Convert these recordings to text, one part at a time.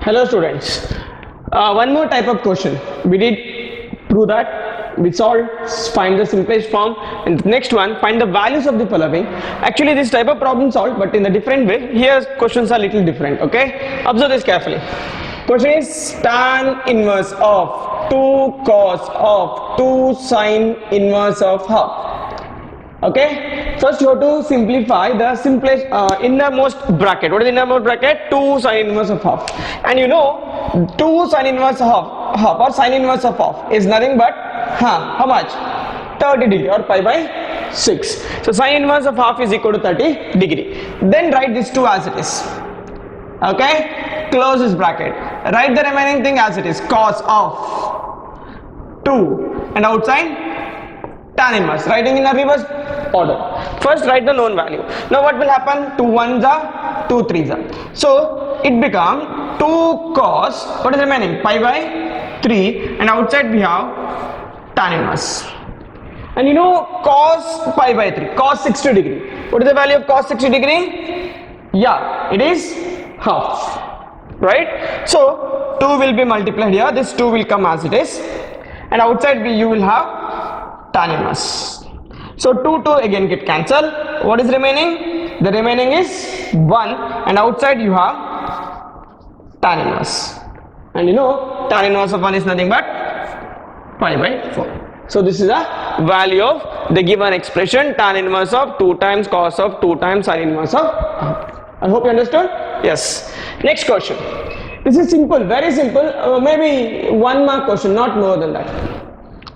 Hello students. One more type of question. We did prove that we solved, find the simplest form, and the next one, find the values of the following. Actually, this type of problem solved, but in a different way. Here, questions are little different. Okay, observe this carefully. Question is tan inverse of 2 cos of 2 sine inverse of half. Okay, first you have to simplify the simplest innermost bracket. What is innermost bracket? 2 sine inverse of half, and you know 2 sine inverse of half or sine inverse of half is nothing but how much? 30 degree or pi by 6. So sine inverse of half is equal to 30 degree. Then write this 2 as it is. Okay, close this bracket. Write the remaining thing as it is. Cos of 2 and outside tan inverse, writing in a reverse order. First write the known value. Now what will happen? 2 1s are 2 3s are. So it become 2 cos, what is remaining? Pi by 3, and outside we have tan inverse. And you know cos pi by 3, cos 60 degree. What is the value of cos 60 degree? Yeah, it is half. Right? So 2 will be multiplied here. This 2 will come as it is. And outside you will have tan inverse. So 2 again get cancelled. What is remaining? The remaining is 1, and outside you have tan inverse. And you know tan inverse of 1 is nothing but pi by 4. So this is the value of the given expression, tan inverse of 2 times cos of 2 times sine inverse of. I hope you understood. Yes. Next question. This is simple, very simple. Maybe 1 mark question, not more than that.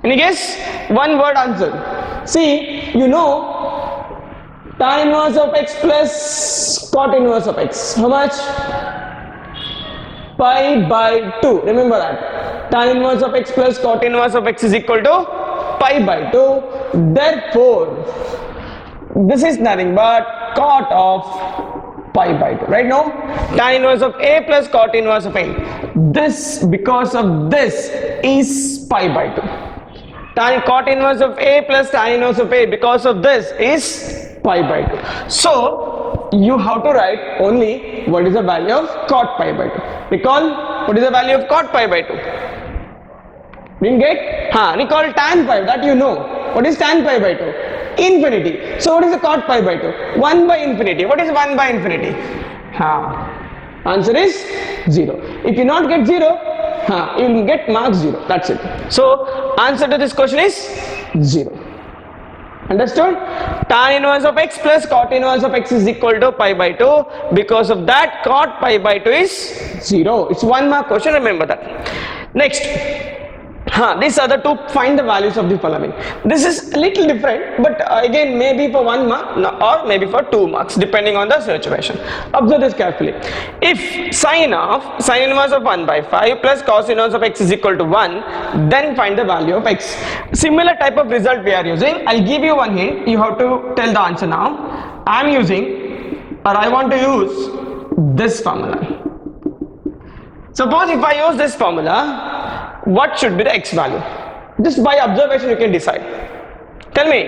Any guess? 1 word answer. See, you know tan inverse of x plus cot inverse of x. How much? Pi by 2. Remember that. Tan inverse of x plus cot inverse of x is equal to pi by 2. Therefore, this is nothing but cot of pi by 2. Right now, tan inverse of a plus cot inverse of a. This, because of this, is pi by 2. Tan cot inverse of a plus tan inverse of a, because of this, is pi by 2. So you have to write only what is the value of cot pi by 2. Recall what is the value of cot pi by 2. Didn't get? Recall tan pi, that you know. What is tan pi by 2? Infinity. So what is the cot pi by 2? 1 by infinity. What is 1 by infinity? Answer is 0. If you not get 0, you will get mark 0. That's it. So answer to this question is 0. Understood? Tan inverse of x plus cot inverse of x is equal to pi by 2. Because of that, cot pi by 2 is 0. It's 1 mark question. Remember that. Next. These are the two, find the values of the following. This is a little different, but again maybe for 1 mark or maybe for 2 marks depending on the situation. Observe this carefully. If sine inverse of 1 by 5 plus cos inverse of x is equal to 1, then find the value of x. Similar type of result we are using. I'll give you one hint. You have to tell the answer now. I am using, or I want to use this formula. Suppose if I use this formula, what should be the x value? Just by observation you can decide. Tell me,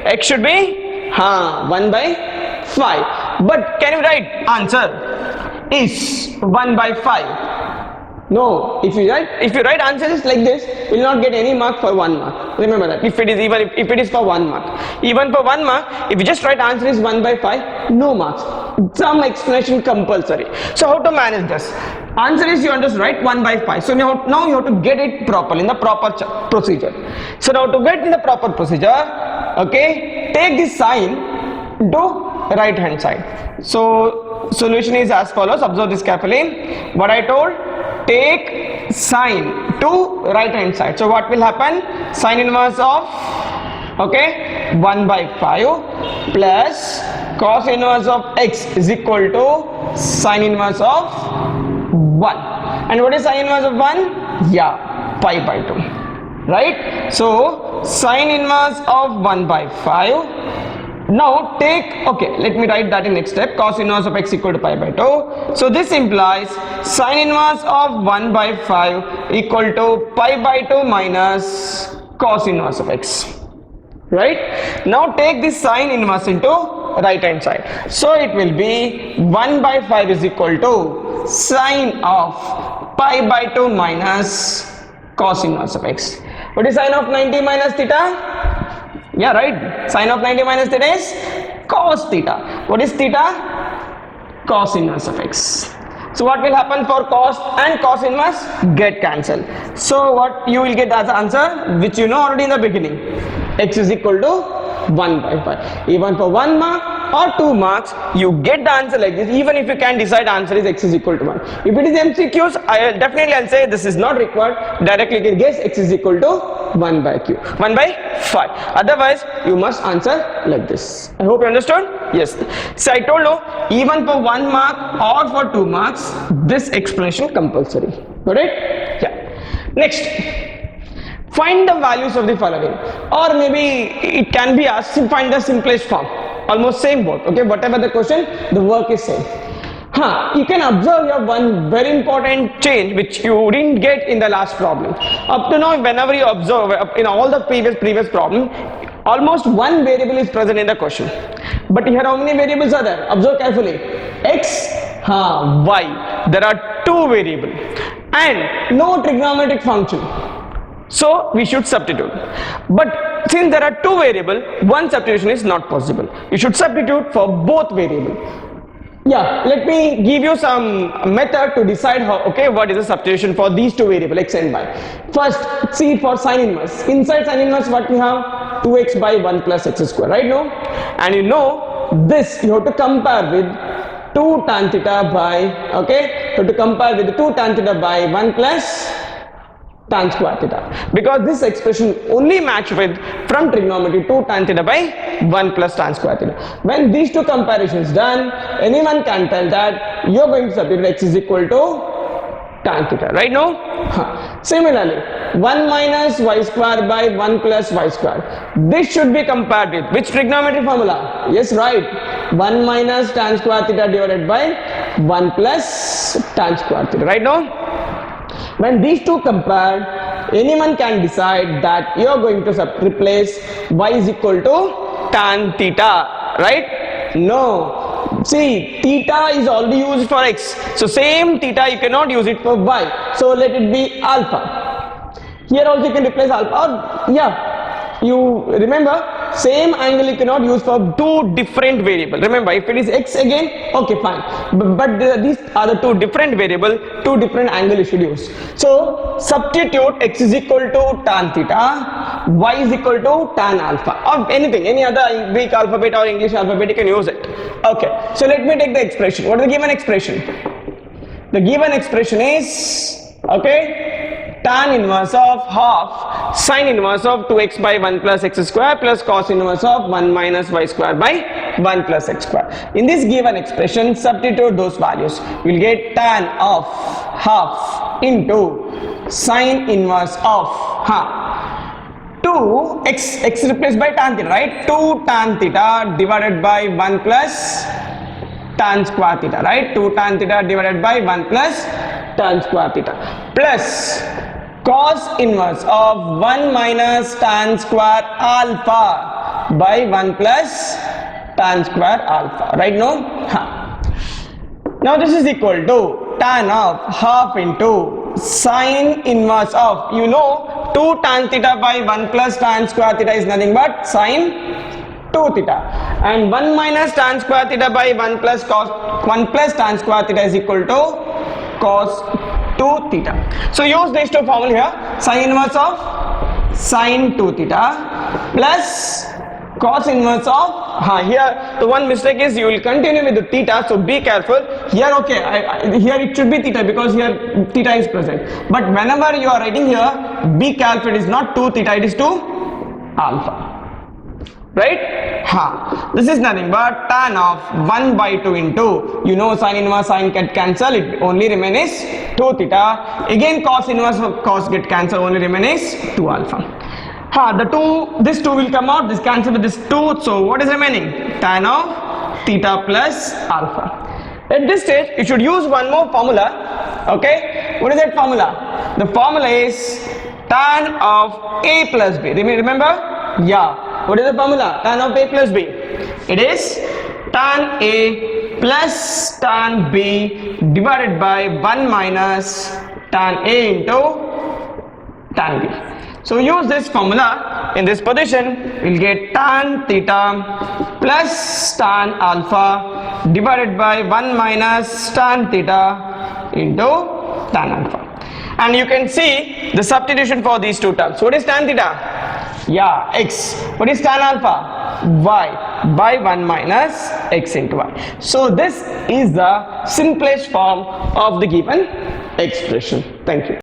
x should be 1 by 5. But can you write answer is 1 by 5? No. If you write answer is like this, you will not get any mark for 1 mark. Remember that. If it is for 1 mark. Even for 1 mark, if you just write answer is 1 by 5, no marks. Some explanation compulsory. So how to manage this? Answer is you have to write 1 by 5. So now you have to get it properly in the proper procedure. So now to get in the proper procedure, okay, take this sign to right hand side. So solution is as follows. Observe this carefully. What I told, take sine to right hand side. So what will happen? Sine inverse of 1 by 5 plus cos inverse of x is equal to sine inverse of 1. And what is sine inverse of 1? Yeah, pi by 2. Right? So sine inverse of 1 by 5. Now take, let me write that in next step. Cos inverse of x equal to pi by 2. So this implies sine inverse of 1 by 5 equal to pi by 2 minus cos inverse of x. Right? Now take this sine inverse into right hand side. So it will be 1 by 5 is equal to sine of pi by 2 minus cos inverse of x. What is sine of 90 minus theta? Yeah, right. Sine of 90 minus theta is cos theta. What is theta? Cos inverse of x. So what will happen for cos and cos inverse? Get cancelled. So what you will get as answer, which you know already in the beginning, x is equal to 1 by 5. Even for 1 mark or 2 marks, you get the answer like this. Even if you can decide answer is x is equal to 1. If it is MCQs, I'll say this is not required. Directly you can guess x is equal to 1 by 5. Otherwise, you must answer like this. I hope you understood. Yes. So I told you, even for 1 mark or for 2 marks, this expression compulsory. Got it? Yeah. Next, find the values of the following, or maybe it can be asked to find the simplest form. Almost same both. Okay, whatever the question, the work is same. You can observe here one very important change which you didn't get in the last problem. Up to now, whenever you observe in all the previous problem, almost one variable is present in the question. But here how many variables are there? Observe carefully. X, y. There are two variables and no trigonometric function. So we should substitute. But since there are two variables, one substitution is not possible. You should substitute for both variables. Yeah, let me give you some method to decide how, okay, what is the substitution for these two variables, x and y. First, see for sine inverse. Inside sine inverse, what we have? 2x by 1 plus x square, right? No? And you know, this you have to compare with 2 tan theta by, okay, you have to compare with 2 tan theta by 1 plus tan square theta, because this expression only match with from trigonometry 2 tan theta by 1 plus tan square theta. When these two comparisons done, anyone can tell that you are going to substitute x is equal to tan theta, right? No? Similarly, 1 minus y square by 1 plus y square. This should be compared with which trigonometry formula? Yes, right. 1 minus tan square theta divided by 1 plus tan square theta, right? No? When these two compared, anyone can decide that you are going to replace y is equal to tan theta, right? No. See, theta is already used for x. So same theta you cannot use it for y. So let it be alpha. Here also you can replace alpha. Or, yeah, you remember, same angle you cannot use for two different variables. Remember, if it is x again, okay, fine. But these are the two different variables, two different angles you should use. So substitute x is equal to tan theta, y is equal to tan alpha, or anything, any other Greek alphabet or English alphabet you can use it. Okay, so let me take the expression. What is the given expression? The given expression is, okay, tan inverse of half sine inverse of 2x by 1 plus x square plus cos inverse of 1 minus y square by 1 plus x square. In this given expression, substitute those values. You will get tan of half into sine inverse of 2 x replaced by tan theta, right? 2 tan theta divided by 1 plus tan square theta, right? 2 tan theta divided by 1 plus tan square theta plus cos inverse of 1 minus tan square alpha by 1 plus tan square alpha, right? No? Now this is equal to tan of half into sine inverse of, you know, 2 tan theta by 1 plus tan square theta is nothing but sine 2 theta, and 1 minus tan square theta by 1 plus tan square theta is equal to cos 2 theta. So use these two formula here, sine inverse of sine 2 theta plus cos inverse of, here the one mistake is you will continue with the theta, so be careful here. Okay, here it should be theta because here theta is present, but whenever you are writing here, be careful, it is not 2 theta, it is 2 alpha, right? This is nothing but tan of 1 by 2 into, you know, sine inverse sine get cancel, it only remains 2 theta. Again cos inverse of cos get cancel, only remains 2 alpha. This 2 will come out, this cancel with this 2, so what is remaining? Tan of theta plus alpha. At this stage, you should use one more formula. Okay, what is that formula? The formula is tan of a plus b. Remember? Yeah. What is the formula? Tan of a plus b. It is tan A plus tan B divided by 1 minus tan A into tan B. So use this formula in this position, we'll get tan theta plus tan alpha divided by 1 minus tan theta into tan alpha. And you can see the substitution for these two terms. What is tan theta? Yeah, x. What is tan alpha? Y by 1 minus x into y. So this is the simplest form of the given expression. Thank you.